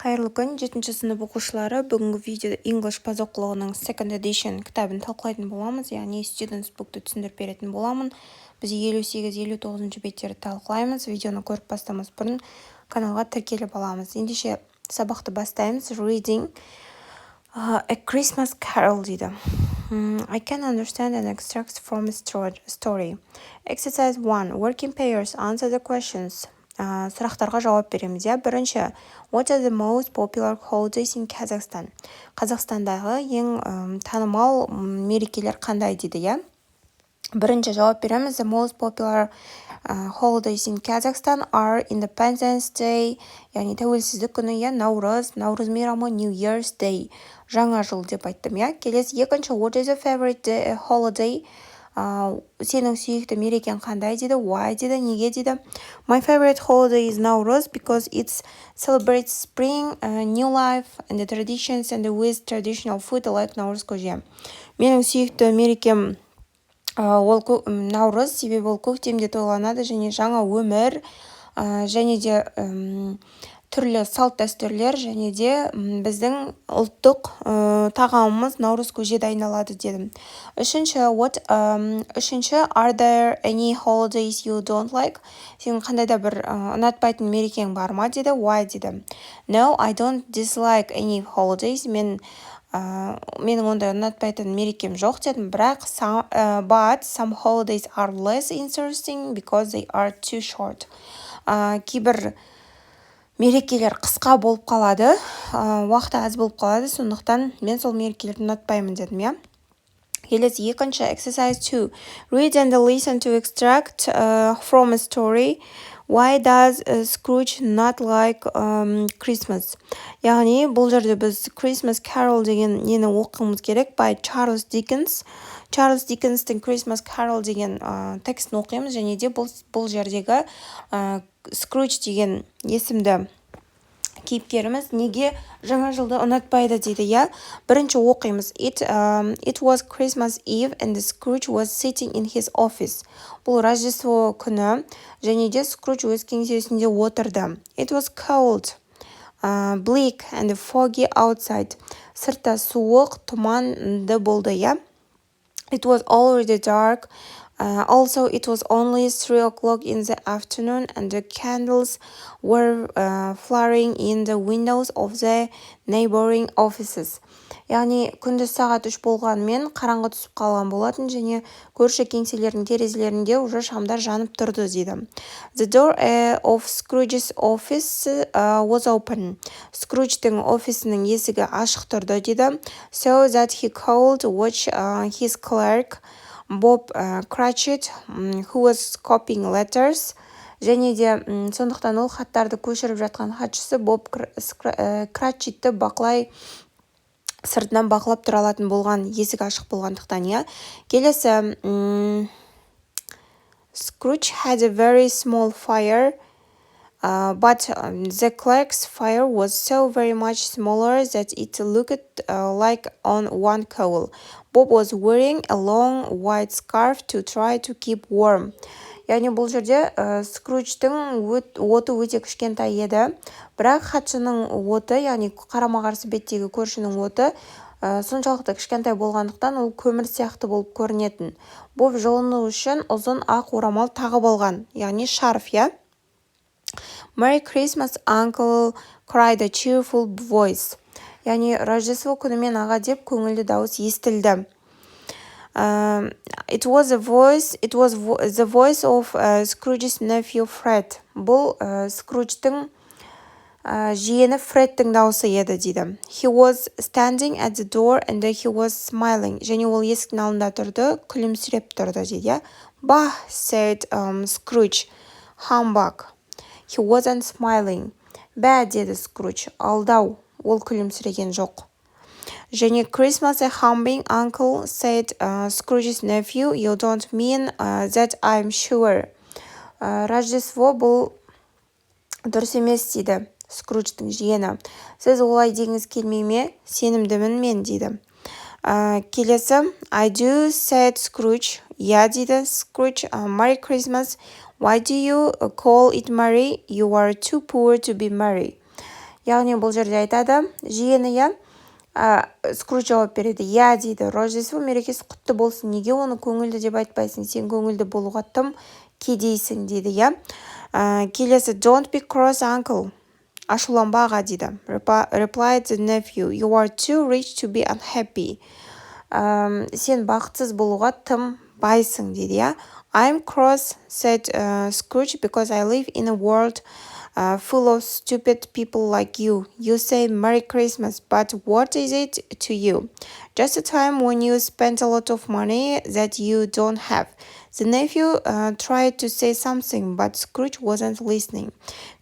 Қайырлы күн, 7-ші сынып оқушылары. Бүгінгі видеода English баз оқулығының second edition кітабын талқылайтын боламыз, яғни students book'ты түсіндіріп беретін боламын. Біз 58-59 беттерді талқылаймыз. Видеоны көріп бастамас бұрын каналға тіркеліп аламыз. Ендеше сабақты бастаймыз. Reading A Christmas Carol дейді. I can understand and extract from a story. Exercise 1. Working pairs answer the questions. Сұрақтарға жауап береміз. Бірінші, what are the most popular holidays in Kazakhstan? Қазақстандағы ең танымал мерекелер қандай дейді, Бірінші жауап береміз. The most popular holidays in Kazakhstan are Independence Day, яғни тәуелсіздік күні, Наурыз мейрамы, New Year's Day, жаңа жыл деп айттым, Келесі екінші, what is your favorite holiday? Сенің сүйікті мерекен қандай дейді, why дейді, неге дейді. My favorite holiday is Nauruz because it celebrates spring, new life and the traditions and with traditional food like Наурыз көже. Менің сүйікті мерекем ол Наурыз, себебі ол көктемде тойланады және жаңа өмір, және де түрлі салт дәстүрлер, және де біздің ұлттық тағамымыз Наурыз көже дайындалады дедім. Үшінші, are there any holidays you don't like? Сен қандай да бір ұнатпайтын мерекең бар ма деді, why деді. No, I don't dislike any holidays. Менің ондай ұнатпайтын мерекем жоқ дедім, бірақ but some holidays are less interesting because they are too short. Кейбір мерекелер қысқа болып қалады, уақыты аз болып қалады, сондықтан мен сол мерекелерді ұнатпаймын дедім, Келесі екінші, exercise 2. Read and listen to extract from a story. Why does Scrooge not like Christmas? Яғни бұл жерде біз Christmas Carol деген нені оқуымыз керек, by Charles Dickens. Charles Dickens'тің Christmas Carol деген текстін оқимыз, және де бұл жердегі Scrooge деген есімді кейіпкеріміз неге жаңа жылды ұнатпайды дейді, Бірінші оқимыз. It was Christmas Eve and Scrooge was sitting in his office. Бұл Рождество күні, және де Scrooge өз кеңсесінде отырды. It was cold, bleak and foggy outside. Сыртта суық, тұманды болды, It was already dark. Also, it was only 3 o'clock in the afternoon and the candles were flaring in the windows of the neighboring offices. Яғни, күндіз сағат 3 болғанымен қараңғы түсіп қалған болатын, және көрші кеңселердің терезелерінде уже шамдар жанып тұрды дейді. The door of Scrooge's office was open. Scrooge'тің офисінің есігі ашық тұрды дейді. So that he could watch his clerk, Bob Cratchit, who was copying letters. Және де сондықтан ол хаттарды көшіріп жатқан хатшысы Bob Cratchitті сыртынан бақылап тұра алатын болған, есік ашық болғандықтан, Келесі, Scrooge had a very small fire, but the clerk's fire was so very much smaller that it looked like on one coal. Bob was wearing a long white scarf to try to keep warm. Яғни бұл жерде Скруджтың оты өте кішкентай еді, бірақ хатшының оты, яғни қарама-қарсы беттегі көршінің оты соншалықты кішкентай болғандықтан ол көмір сияқты болып көрінетін. Боб жылыну үшін ұзын ақ орамал тағып алған, яғни шарф, Merry Christmas, Uncle, cried a cheerful voice. Яғни Рождество күнімен аға деп көңілді дауыс естілді. It was the voice of Scrooge's nephew Fred. Бұл Scrooge'тің жиені Фредтің дауысы еді дейді. He was standing at the door and he was smiling. Және ол есіктің алдында тұрды, күлімсіреп тұрды дейді. Bah, said Scrooge, humbug. He wasn't smiling. Bad, деді Scrooge. Алдау, ол күлімсіреген жоқ. Және Christmas a humbug, uncle, said Scrooge's nephew. You don't mean that, I'm sure. Рождество бұл дұрыс емес дейді Scrooge'тің жиені. Сіз олай деңіз келмей ме? Сенімдімін мен дейді. Келесі, I do, said Scrooge. Дейді Scrooge. Merry Christmas. Why do you call it merry? You are too poor to be merry. яғни бұл жерде айтады жиені, иә, Скрудж жауап береді, иә дейді, рождество мерекесі құтты болсын, неге оны көңілді деп айтпайсың, сен көңілді болуға тым кедейсің дейді, иә. Келесі, don't be cross uncle, ашуланба аға дейді. Replied the nephew, you are too rich to be unhappy. Сен бақытсыз болуға тым байсың дейді, иә. I'm cross, said Scrooge, because I live in a world full of stupid people like you. You say Merry Christmas, but what is it to you? Just a time when you spend a lot of money that you don't have. The nephew tried to say something, but Scrooge wasn't listening.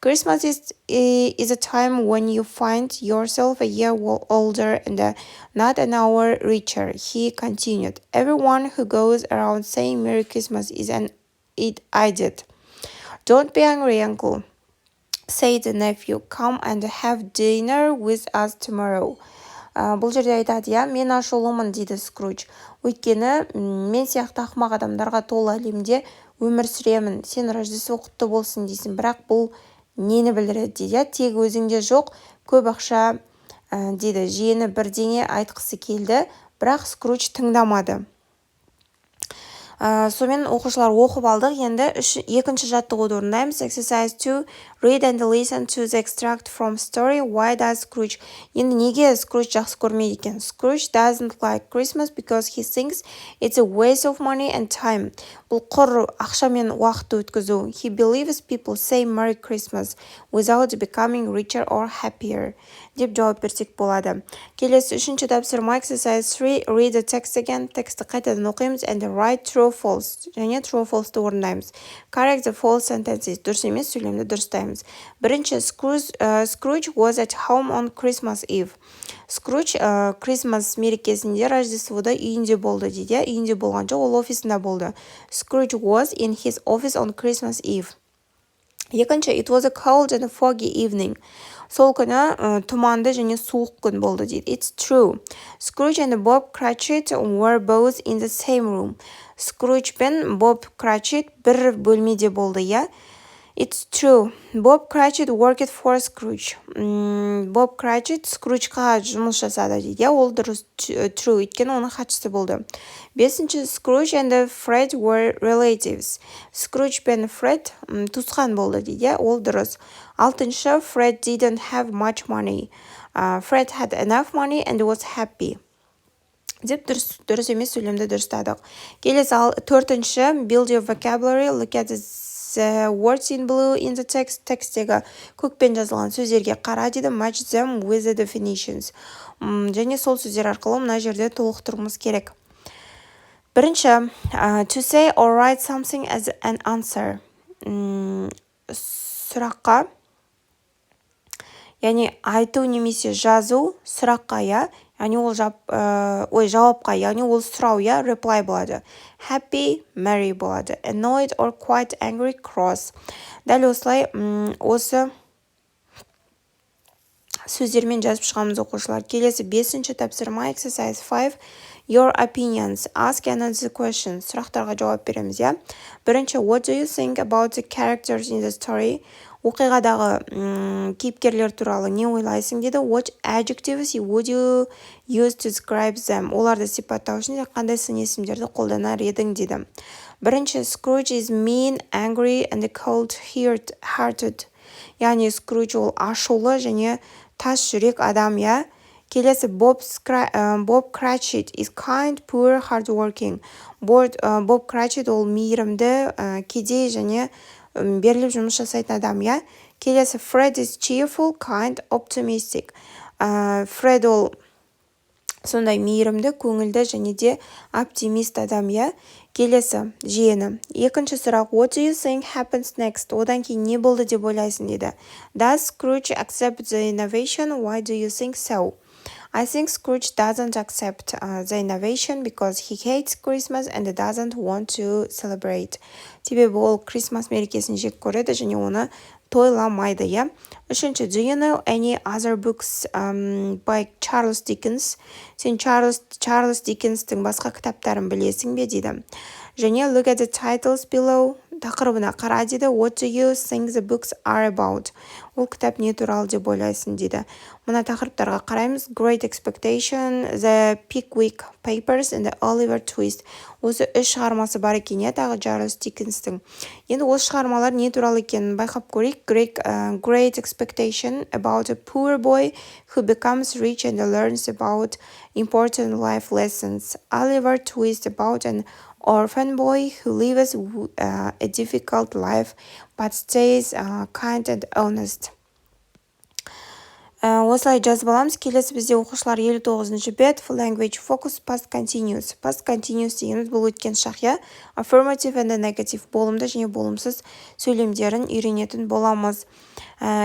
Christmas is a time when you find yourself a year older and not an hour richer, he continued. Everyone who goes around saying Merry Christmas is an idiot. Don't be angry, uncle, said the nephew. Come and have dinner with us tomorrow. Бұл жерде айтады, иә, мен ашулымын дейді Скрудж. Өйткені мен сияқты ақымақ адамдарға толы әлемде өмір сүремін. Сен рождество құтты болсын дейсің, бірақ бұл нені білдіреді дейді, тек өзіңде жоқ, көп ақша дейді. Жиені бірдеңе айтқысы келді, бірақ Скрудж тыңдамады. Сонымен оқушылар оқып алдық. Енді екінші жаттығуды орындаймыз. Exercise 2. Read and listen to the extract from story. Why does Scrooge? Енді неге Scrooge жақсы көрмейді екен? Scrooge doesn't like Christmas because he thinks it's a waste of money and time. Бұл құр ақша мен уақыт өткізу. He believes people say Merry Christmas without becoming richer or happier. Деп жауап берсек болады. Келесі үшінші тапсырма Exercise 3. Read the text again. Тексті қайтадан оқимыз and write true false. Және true false'ты орындаймыз. Correct the false sentences. Дұрыс емес сөйлемді дұрыстаймыз. Бірінші, Scrooge was at home on Christmas Eve. Scrooge Christmas мерекесінде Рождествода үйінде болды дейді. Үйінде болған жоқ, ол офисында болды. Scrooge was in his office on Christmas Eve. Екінші, it was a cold and foggy evening. Сол күні тұманды және суық күн болды дейді. It's true. Scrooge and Bob Cratchit were both in the same room. Scrooge пен Bob Cratchit бір бөлмеде болды, иә. It's true. Bob Cratchit worked for Scrooge. Bob Cratchit Scrooge'ға жұмыс жасады дейді. Ол дұрыс, true, өйткені оның хатшысы болды. Бесінші, Scrooge and Fred were relatives. Scrooge пен Fred туысқан болды дейді. Ол дұрыс. Алтыншы, Fred didn't have much money. Fred had enough money and was happy. Деп дұрыс емес сөйлемді дұрыстадық. Келесі төртінші, build your vocabulary, look at the words in blue in the text. Текстегі көкпен жазылған сөздерге қара дейді, match them with the definitions. Және сол сөздер арқылы мына жерде толықтыруымыз керек. Бірінші, to say or write something as an answer. Сұраққа, яғни айту немесе жазу сұраққа, я, яғни ол жауапқа, яғни ол сұрау, я, reply болады. Happy, merry болады. Annoyed or quite angry, cross. Дәл осылай осы сөздермен жазып шығамыз оқушылар. Келесі бесінші тапсырма Exercise 5. Your opinions. Ask and answer questions. Сұрақтарға жауап береміз, я. Бірінші, what do you think about the characters in the story? Оқиғадағы кейіпкерлер туралы не ойлайсың деді. What adjectives would you use to describe them? Оларды сипаттау үшін қандай сын есімдерді қолданар едің деді. Бірінші, Scrooge is mean, angry and cold-hearted. Яғни Scrooge ол ашулы және тас жүрек адам, я. Келесі, Bob Cratchit is kind, poor, hardworking. Bob Cratchit ол мейірімді, кедей және беріліп жұмыс жасайтын адам, я. Келесі, Fred is cheerful, kind, optimistic. Fred ол сондай мейірімді, көңілді және де оптимист адам, я. Келесі, жиені. Екінші сұрақ, what do you think happens next? Одан кейін не болды деп ойлайсың деді. Does Scrooge accept the innovation? Why do you think so? I think Scrooge doesn't accept the innovation because he hates Christmas and doesn't want to celebrate. Себебі ол Christmas мерекесін жек көреді және оны тойламайды, я. Үшінші, do you know any other books by Charles Dickens? Сен Charles Dickens'тің басқа кітаптарын білесің бе дейді. Және look at the titles below. тақырыбына қара дейді. What do you think the books are about? Ол кітап не туралы деп ойлайсың дейді. Мына тақырыптарға қараймыз. Great Expectation, The Pickwick Papers and the Oliver Twist. Осы үш шығармасы бар екен, тағы Чарльз Диккенстің. Енді осы шығармалар не туралы екенін байқап көрейік. Great Expectation about a poor boy who becomes rich and learns about important life lessons. Oliver Twist about an orphan boy who lives a difficult life but stays kind and honest. Осылай жазып аламыз. Келесі бізде оқушылар 59-шы бет. Language focus past continuous. Past continuous дегеніміз бұл өткен шақ, affirmative and negative болымды және болымсыз сөйлемдерін үйренетін боламыз.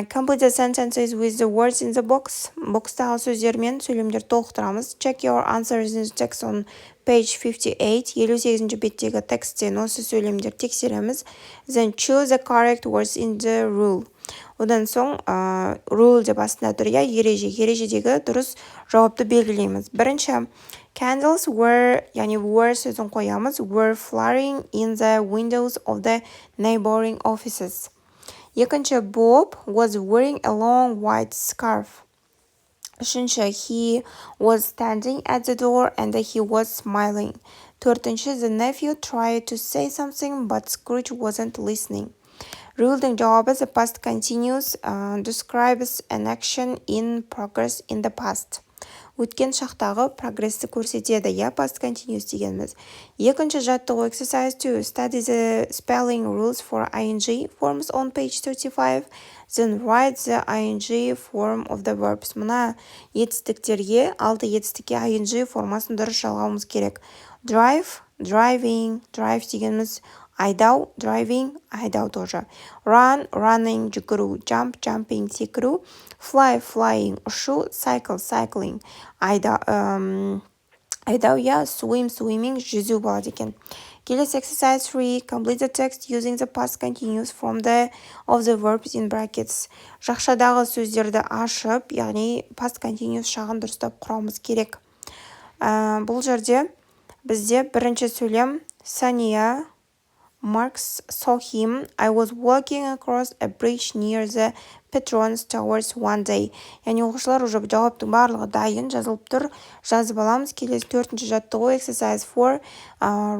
Complete the sentences with the words in the box. Бокстағы сөздермен сөйлемдер толықтырамыз. Check your answers in the text on page 58. 58-ші беттегі тексттен осы сөйлемдер тексереміз. Then choose the correct words in the rule. Одан соң rule деп астында тұр, ереже. Ережедегі дұрыс жауапты белгілейміз. Бірінші, candles were, яғни were сөзін қоямыз, were flaring in the windows of the neighboring offices. Екінші, Bob was wearing a long white scarf. Үшінші, he was standing at the door and he was smiling. Төртінші, the nephew tried to say something but Scrooge wasn't listening. Rule'дің жауабы the past continuous describes an action in progress in the past. Өткен шақтағы прогрессті көрсетеді, past continuous дегеніміз. Екінші жаттығу exercise 2. Study the spelling rules for ing forms on page 35. Then write the ing form of the verbs. Мына етістіктерге, алты етістікке ing формасын дұрыс жалғауымыз керек. Drive, driving, drive дегеніміз айдау, driving, айдау тоже. Run, running, жүгіру, jump, jumping, секіру. Fly, flying, ұшу, cycle, cycling, айдау, swim, swimming, жүзу болады екен. Келесі exercise 3. Complete the text using the past continuous form of the verbs in brackets. Жақшадағы сөздерді ашып, яғни past continuous шағын дұрыстап құрамыз керек. Бұл жерде бізде бірінші сөйлем Сания, Marx saw him. I was walking across a bridge near the Petronas Towers one day. Яғни оқушылар уже жауаптың барлығы дайын жазылып тұр. Жазып аламыз. Келесі төртінші жаттығу exercise 4.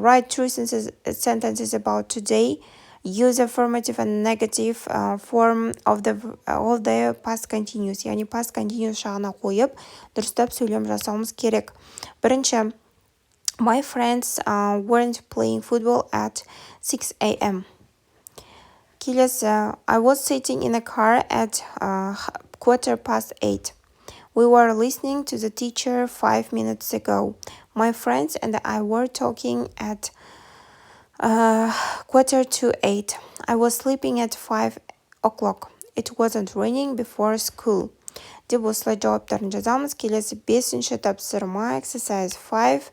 Write true sentences about today. Use affirmative and negative form of the past continuous. Яғни past continuous шағына қойып, дұрыстап сөйлем жасауымыз керек. Бірінші, my friends weren't playing football at 6 a.m. Келесі, I was sitting in a car at 8:15. We were listening to the teacher 5 minutes ago. My friends and I were talking at 7:45. I was sleeping at 5 o'clock. It wasn't raining before school. Деп осылай жауаптарын жазамыз. Келесі 5-ші тапсырма exercise 5.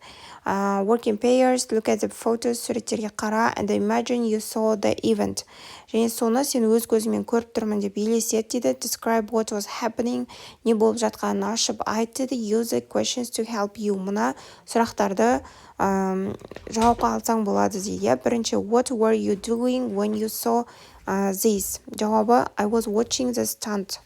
Work in pairs, look at the photos, суреттерге қара, and imagine you saw the event. Және соны сен өз көзімен көріп тұрмын деп елесет дейді. Describe what was happening, не болып жатқанын ашып айт дейді. Use the questions to help you. Мына сұрақтарды жауапқа алсаң болады дейді. Бірінші, what were you doing when you saw this? Жауабы, I was watching the stunt.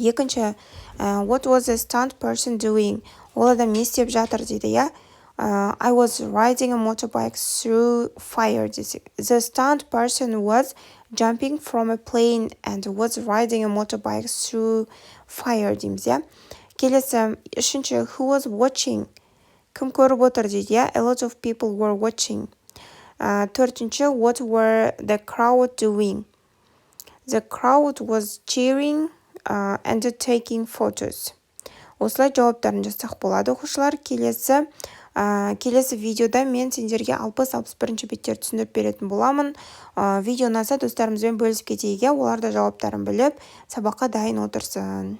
Екінші, what was the stunt person doing? Ол адам не істеп жатыр дейді, I was riding a motorbike through fire. The stunt person was jumping from a plane and was riding a motorbike through fire дейміз, Келесі, үшінші, who was watching? Кім көріп отыр дейді, A lot of people were watching. Төртінші, what were the crowd doing? The crowd was cheering and taking photos. Осылай жауаптарын жасақ болады, оқушылар. Келесі видеода мен сендерге 60-61 беттер түсіндіріп беретін боламын. Видео ұнаса достарымызбен бөлісіп кетейік, олар да жауаптарын біліп, сабаққа дайын отырсын.